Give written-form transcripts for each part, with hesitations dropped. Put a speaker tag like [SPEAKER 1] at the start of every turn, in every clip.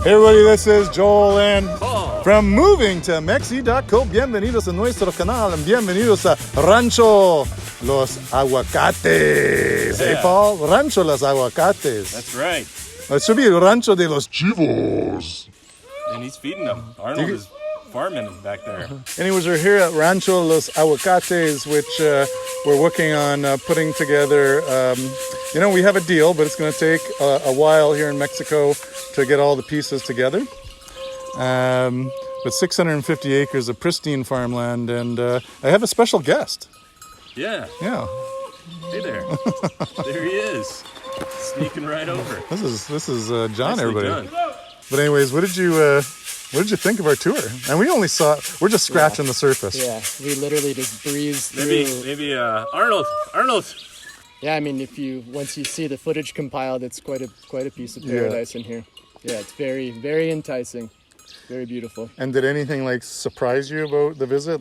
[SPEAKER 1] Hey everybody, this is Joel and
[SPEAKER 2] Paul.
[SPEAKER 1] From moving to Mexi.co. Bienvenidos a nuestro canal and bienvenidos a Rancho Los Aguacates. Hey Paul, Rancho Los Aguacates.
[SPEAKER 2] That's right.
[SPEAKER 1] It should be Rancho de los Chivos.
[SPEAKER 2] And he's feeding them. Arnold is farming back there.
[SPEAKER 1] Anyways, we're here at Rancho Los Aguacates, which we're working on putting together. We have a deal, but it's going to take a while here in Mexico to get all the pieces together. But 650 acres of pristine farmland, and I have a special guest.
[SPEAKER 2] Yeah.
[SPEAKER 1] Yeah.
[SPEAKER 2] Hey there. There he is. Sneaking right over.
[SPEAKER 1] This is John,
[SPEAKER 2] Nicely
[SPEAKER 1] everybody.
[SPEAKER 2] done.
[SPEAKER 1] But anyways, what did you think of our tour? And we're just scratching the surface.
[SPEAKER 3] Yeah, we literally just breezed through.
[SPEAKER 2] Maybe Arnold.
[SPEAKER 3] Yeah, I mean, once you see the footage compiled, it's quite a piece of paradise in here. Yeah, it's very, very enticing, very beautiful.
[SPEAKER 1] And did anything surprise you about the visit,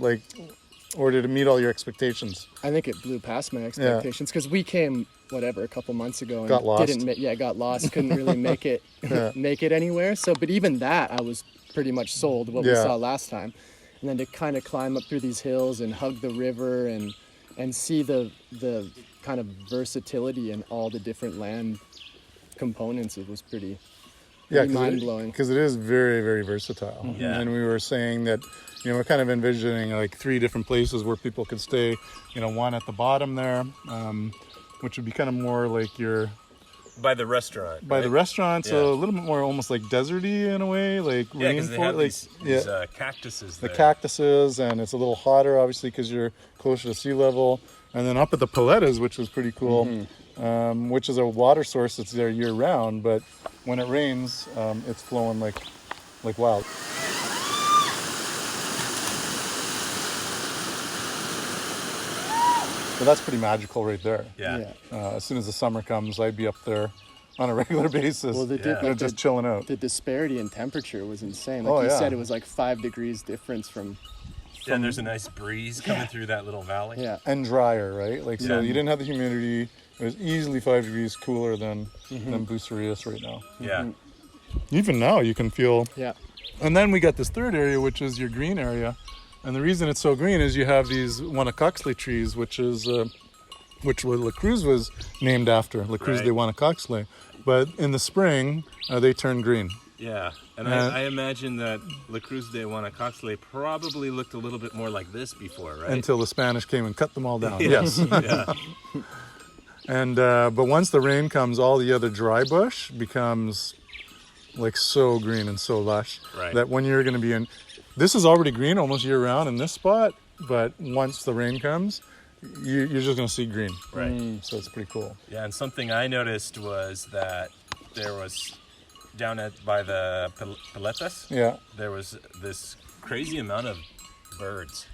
[SPEAKER 1] or did it meet all your expectations?
[SPEAKER 3] I think it blew past my expectations because we came a couple months ago and
[SPEAKER 1] got lost.
[SPEAKER 3] Got lost, couldn't really make it anywhere. So, but even that, I was pretty much sold what we saw last time, and then to kind of climb up through these hills and hug the river and see the kind of versatility in all the different land components, it was pretty mind-blowing.
[SPEAKER 1] Because it is very, very versatile.
[SPEAKER 3] Mm-hmm.
[SPEAKER 2] Yeah.
[SPEAKER 1] And we were saying that, we're kind of envisioning 3 different places where people could stay. One at the bottom there, which would be kind of more like your...
[SPEAKER 2] By the restaurant.
[SPEAKER 1] By
[SPEAKER 2] right?
[SPEAKER 1] the restaurant, so
[SPEAKER 2] Yeah.
[SPEAKER 1] a little bit more almost like deserty in a way, like
[SPEAKER 2] Yeah, because they have these cactuses
[SPEAKER 1] the
[SPEAKER 2] there.
[SPEAKER 1] cactuses, and it's a little hotter, obviously, because you're closer to sea level. And then up at the Piletas, which was pretty cool, which is a water source that's there year round, but when it rains, it's flowing like wild. So that's pretty magical right there.
[SPEAKER 2] Yeah.
[SPEAKER 1] As soon as the summer comes, I'd be up there on a regular basis,
[SPEAKER 3] Well,
[SPEAKER 1] just chilling out.
[SPEAKER 3] The disparity in temperature was insane.
[SPEAKER 1] Oh,
[SPEAKER 3] Like you
[SPEAKER 1] yeah.
[SPEAKER 3] said, it was like 5 degrees difference from
[SPEAKER 2] And there's a nice breeze coming through that little valley.
[SPEAKER 3] yeah.
[SPEAKER 1] And drier, right? So
[SPEAKER 2] Yeah.
[SPEAKER 1] you didn't have the humidity. It was easily 5 degrees cooler than Bucerias right now.
[SPEAKER 2] Yeah.
[SPEAKER 1] Even now, you can feel.
[SPEAKER 3] Yeah.
[SPEAKER 1] And then we got this third area, which is your green area. And the reason it's so green is you have these Guanacaxle trees, which La Cruz was named after, La Cruz
[SPEAKER 2] Right.
[SPEAKER 1] de Guanacaxle. But in the spring, they turn green.
[SPEAKER 2] Yeah. And I imagine that La Cruz de Guanacaxle probably looked a little bit more like this before, right?
[SPEAKER 1] Until the Spanish came and cut them all down.
[SPEAKER 2] Yeah.
[SPEAKER 1] Yes.
[SPEAKER 2] Yeah.
[SPEAKER 1] And but once the rain comes, all the other dry bush becomes so green and so lush
[SPEAKER 2] Right.
[SPEAKER 1] that when you're going to be in, this is already green almost year round in this spot, but once the rain comes, you're just going to see green.
[SPEAKER 2] Right.
[SPEAKER 1] So it's pretty cool.
[SPEAKER 2] Yeah, and something I noticed was that there was by the Piletas,
[SPEAKER 1] Yeah.
[SPEAKER 2] there was this crazy amount of birds.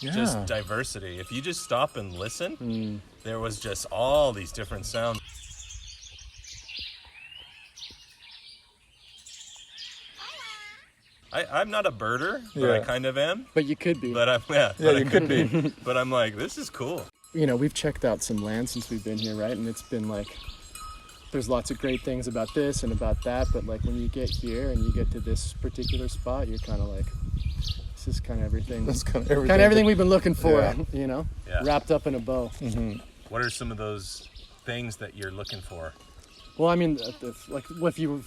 [SPEAKER 1] Yeah.
[SPEAKER 2] Just diversity. If you just stop and listen, there was just all these different sounds. I'm not a birder, but I
[SPEAKER 1] Yeah.
[SPEAKER 2] kind of am.
[SPEAKER 3] But you could be.
[SPEAKER 2] But
[SPEAKER 1] Yeah, you could be.
[SPEAKER 2] But I'm like, this is cool.
[SPEAKER 3] We've checked out some land since we've been here, right? And it's been there's lots of great things about this and about that, but when you get here and you get to this particular spot, you're kind of this is kind of everything.
[SPEAKER 1] That's
[SPEAKER 3] Kind of everything we've been looking for,
[SPEAKER 1] Yeah.
[SPEAKER 2] Yeah.
[SPEAKER 3] wrapped up in a bow.
[SPEAKER 2] What are some of those things that you're looking for?
[SPEAKER 3] Well, I mean, if we're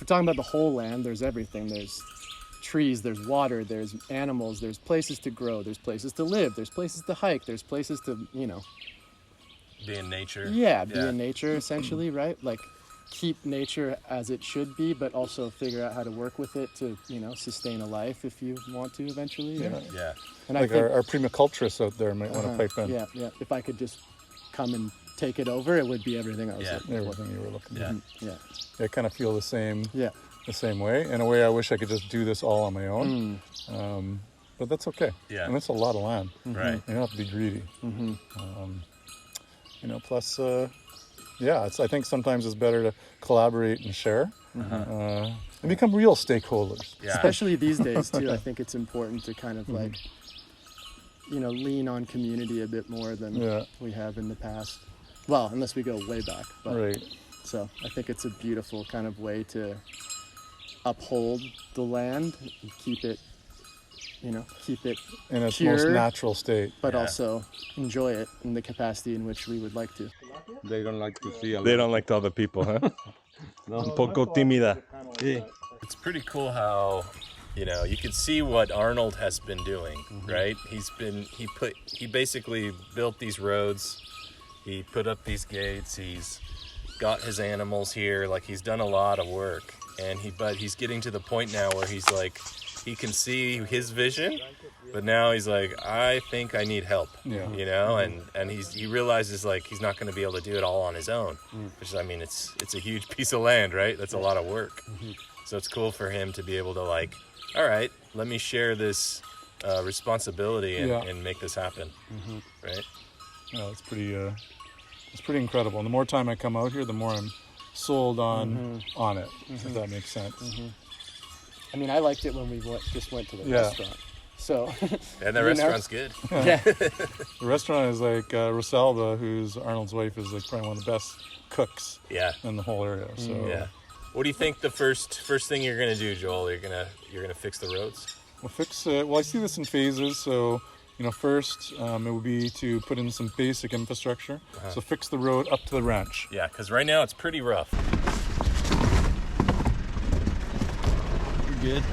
[SPEAKER 3] talking about the whole land, there's everything. There's trees, there's water, there's animals, there's places to grow, there's places to live, there's places to hike, there's places to,
[SPEAKER 2] Be in nature.
[SPEAKER 3] be in nature essentially, right? Keep nature as it should be, but also figure out how to work with it to, sustain a life if you want to eventually.
[SPEAKER 2] Yeah.
[SPEAKER 3] And I think,
[SPEAKER 1] our primiculturists out there might want to pipe in.
[SPEAKER 3] yeah. If I could just come and take it over, it would be everything I was
[SPEAKER 2] Yeah.
[SPEAKER 3] looking
[SPEAKER 1] Everything you were looking
[SPEAKER 2] Yeah.
[SPEAKER 1] at.
[SPEAKER 3] Yeah.
[SPEAKER 1] I kind of feel the same.
[SPEAKER 3] Yeah.
[SPEAKER 1] The same way. In a way, I wish I could just do this all on my own. But that's okay.
[SPEAKER 2] Yeah.
[SPEAKER 1] And it's a lot of land.
[SPEAKER 2] Right.
[SPEAKER 1] You don't have to be greedy. Plus, I think sometimes it's better to collaborate and share and become real stakeholders.
[SPEAKER 2] Yeah.
[SPEAKER 3] Especially these days too. I think it's important to kind of lean on community a bit more than we have in the past. Well, unless we go way back. But,
[SPEAKER 1] Right.
[SPEAKER 3] So I think it's a beautiful kind of way to uphold the land, and keep it, keep it
[SPEAKER 1] in its
[SPEAKER 3] pure,
[SPEAKER 1] most natural state.
[SPEAKER 3] but also enjoy it in the capacity in which we would like to.
[SPEAKER 4] They don't like to see a lot.
[SPEAKER 2] They don't like other people, huh? Un poco tímida. It's pretty cool how, you can see what Arnold has been doing, right? He basically built these roads. He put up these gates. He's got his animals here. Like, he's done a lot of work, but he's getting to the point now where he's like, he can see his vision, but now he's like, I think I need help, and he realizes like he's not going to be able to do it all on his own, which I mean, it's a huge piece of land, right? That's a lot of work. So it's cool for him to be able to like, all right, let me share this responsibility and make this happen, right?
[SPEAKER 1] Yeah, it's pretty incredible. And the more time I come out here, the more I'm sold on it, if that makes sense.
[SPEAKER 3] I mean, I liked it when we just went to the restaurant. So,
[SPEAKER 2] and the restaurant's good.
[SPEAKER 3] Yeah.
[SPEAKER 1] The restaurant is like Rosalba, who's Arnold's wife, is like probably one of the best cooks in the whole area. So
[SPEAKER 2] What do you think the first thing you're gonna do, Joel? You're gonna fix the roads?
[SPEAKER 1] we'll fix it. Well, I see this in phases. So first it would be to put in some basic infrastructure. So fix the road up to the ranch.
[SPEAKER 2] Yeah, because right now it's pretty rough. You're good.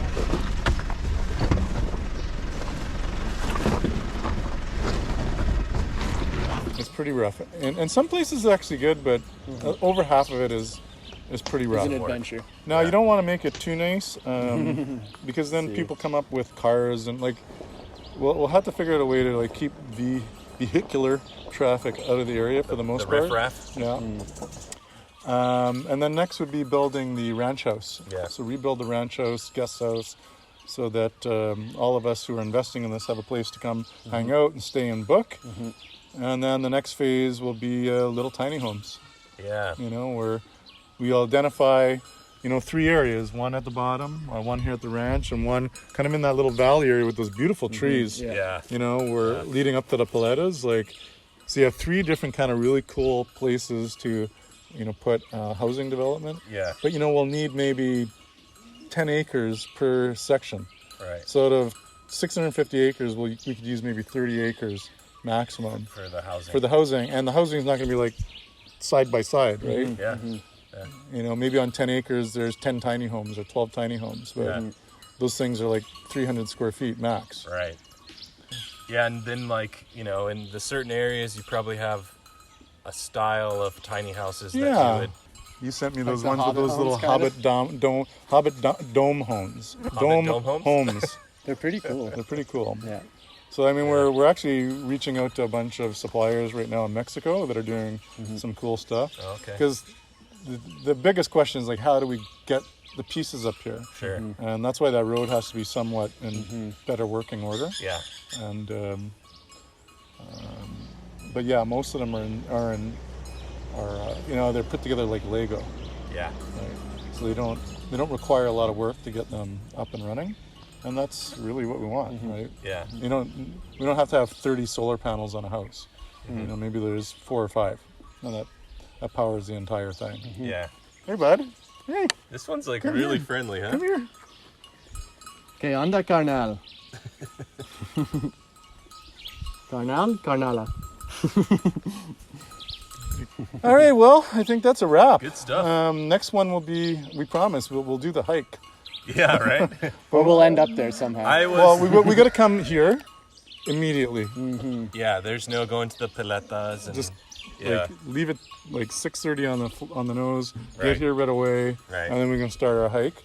[SPEAKER 1] It's pretty rough, and some places are actually good, but over half of it is pretty rough.
[SPEAKER 3] It's an adventure.
[SPEAKER 1] Now you don't want to make it too nice, because then people come up with cars and like, we'll have to figure out a way to like keep the vehicular traffic out of the area for the most part.
[SPEAKER 2] riffraff.
[SPEAKER 1] Yeah. And then next would be building the ranch house.
[SPEAKER 2] Yeah.
[SPEAKER 1] So rebuild the ranch house, guest house, so that all of us who are investing in this have a place to come hang out and stay and book. And then the next phase will be little tiny homes.
[SPEAKER 2] Yeah.
[SPEAKER 1] Where we identify, 3 areas, one at the bottom, one here at the ranch, and one kind of in that little valley area with those beautiful trees.
[SPEAKER 2] Yeah.
[SPEAKER 1] We're leading up to the Piletas. So you have 3 different kind of really cool places to, put housing development.
[SPEAKER 2] Yeah.
[SPEAKER 1] But, we'll need maybe 10 acres per section.
[SPEAKER 2] Right.
[SPEAKER 1] So out of 650 acres, we could use maybe 30 acres maximum
[SPEAKER 2] For the housing.
[SPEAKER 1] for the housing, and the housing is not going to be like side by side, right?
[SPEAKER 2] Yeah.
[SPEAKER 1] Maybe on 10 acres there's 10 tiny homes or 12 tiny homes, but those things are like 300 square feet max.
[SPEAKER 2] Right. Yeah, and then in the certain areas you probably have a style of tiny houses that you would.
[SPEAKER 1] You sent me
[SPEAKER 3] Like
[SPEAKER 1] those
[SPEAKER 3] the
[SPEAKER 1] ones with
[SPEAKER 3] Hobbit
[SPEAKER 1] those little
[SPEAKER 3] homes,
[SPEAKER 1] Hobbit dome homes.
[SPEAKER 2] Dome homes?
[SPEAKER 1] homes.
[SPEAKER 3] They're pretty cool.
[SPEAKER 1] They're pretty cool.
[SPEAKER 3] Yeah.
[SPEAKER 1] So I mean, we're actually reaching out to a bunch of suppliers right now in Mexico that are doing some cool stuff.
[SPEAKER 2] Okay.
[SPEAKER 1] Because the biggest question is like, how do we get the pieces up here?
[SPEAKER 2] Sure.
[SPEAKER 1] And that's why that road has to be somewhat in better working order.
[SPEAKER 2] Yeah.
[SPEAKER 1] And but yeah, most of them are they're put together like Lego.
[SPEAKER 2] Yeah.
[SPEAKER 1] Right? So they don't require a lot of work to get them up and running. And that's really what we want, right?
[SPEAKER 2] Yeah.
[SPEAKER 1] We don't have to have 30 solar panels on a house. Maybe there's 4 or 5, and that powers the entire thing.
[SPEAKER 2] Yeah.
[SPEAKER 1] Hey, bud. Hey,
[SPEAKER 2] This one's like really friendly, huh?
[SPEAKER 1] come here.
[SPEAKER 3] ¿Qué onda, carnal? Carnal? Carnala.
[SPEAKER 1] All right, well, I think that's a wrap.
[SPEAKER 2] Good stuff.
[SPEAKER 1] Next one will be, we promise, we'll do the hike.
[SPEAKER 2] Yeah, right?
[SPEAKER 3] But we'll end up there somehow.
[SPEAKER 1] Well, we got to come here immediately.
[SPEAKER 2] Yeah, there's no going to the Piletas and
[SPEAKER 1] Just leave it like 6:30 on the nose.
[SPEAKER 2] Right.
[SPEAKER 1] Get here right away,
[SPEAKER 2] Right.
[SPEAKER 1] and then we're gonna start our hike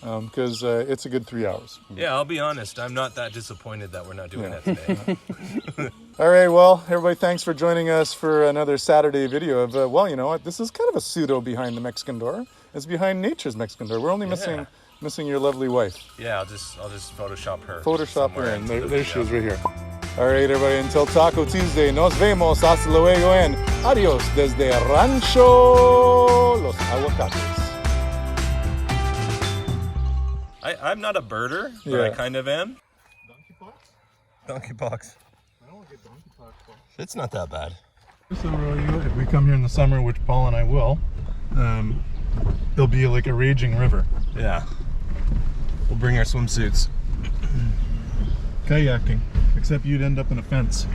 [SPEAKER 1] because it's a good 3 hours.
[SPEAKER 2] Yeah, I'll be honest, I'm not that disappointed that we're not doing that today.
[SPEAKER 1] All right, well, everybody, thanks for joining us for another Saturday video of well, you know what? This is kind of a pseudo behind the Mexican door. It's behind nature's Mexican door. We're only missing your lovely wife.
[SPEAKER 2] Yeah, I'll just Photoshop her.
[SPEAKER 1] Photoshop her
[SPEAKER 2] somewhere
[SPEAKER 1] in.
[SPEAKER 2] into the
[SPEAKER 1] There she
[SPEAKER 2] video.
[SPEAKER 1] is right here. All right, everybody, until Taco Tuesday, nos vemos, hasta luego, and adios desde Rancho Los Aguacates.
[SPEAKER 2] I'm not a birder, but I kind of am. Donkey pox.
[SPEAKER 1] I don't want to get donkey pox.
[SPEAKER 2] It's not that bad.
[SPEAKER 1] So, if we come here in the summer, which Paul and I will, it'll be like a raging river.
[SPEAKER 2] Yeah. We'll bring our swimsuits.
[SPEAKER 1] Kayaking, except you'd end up in a fence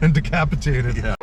[SPEAKER 1] and decapitated.
[SPEAKER 2] Yeah.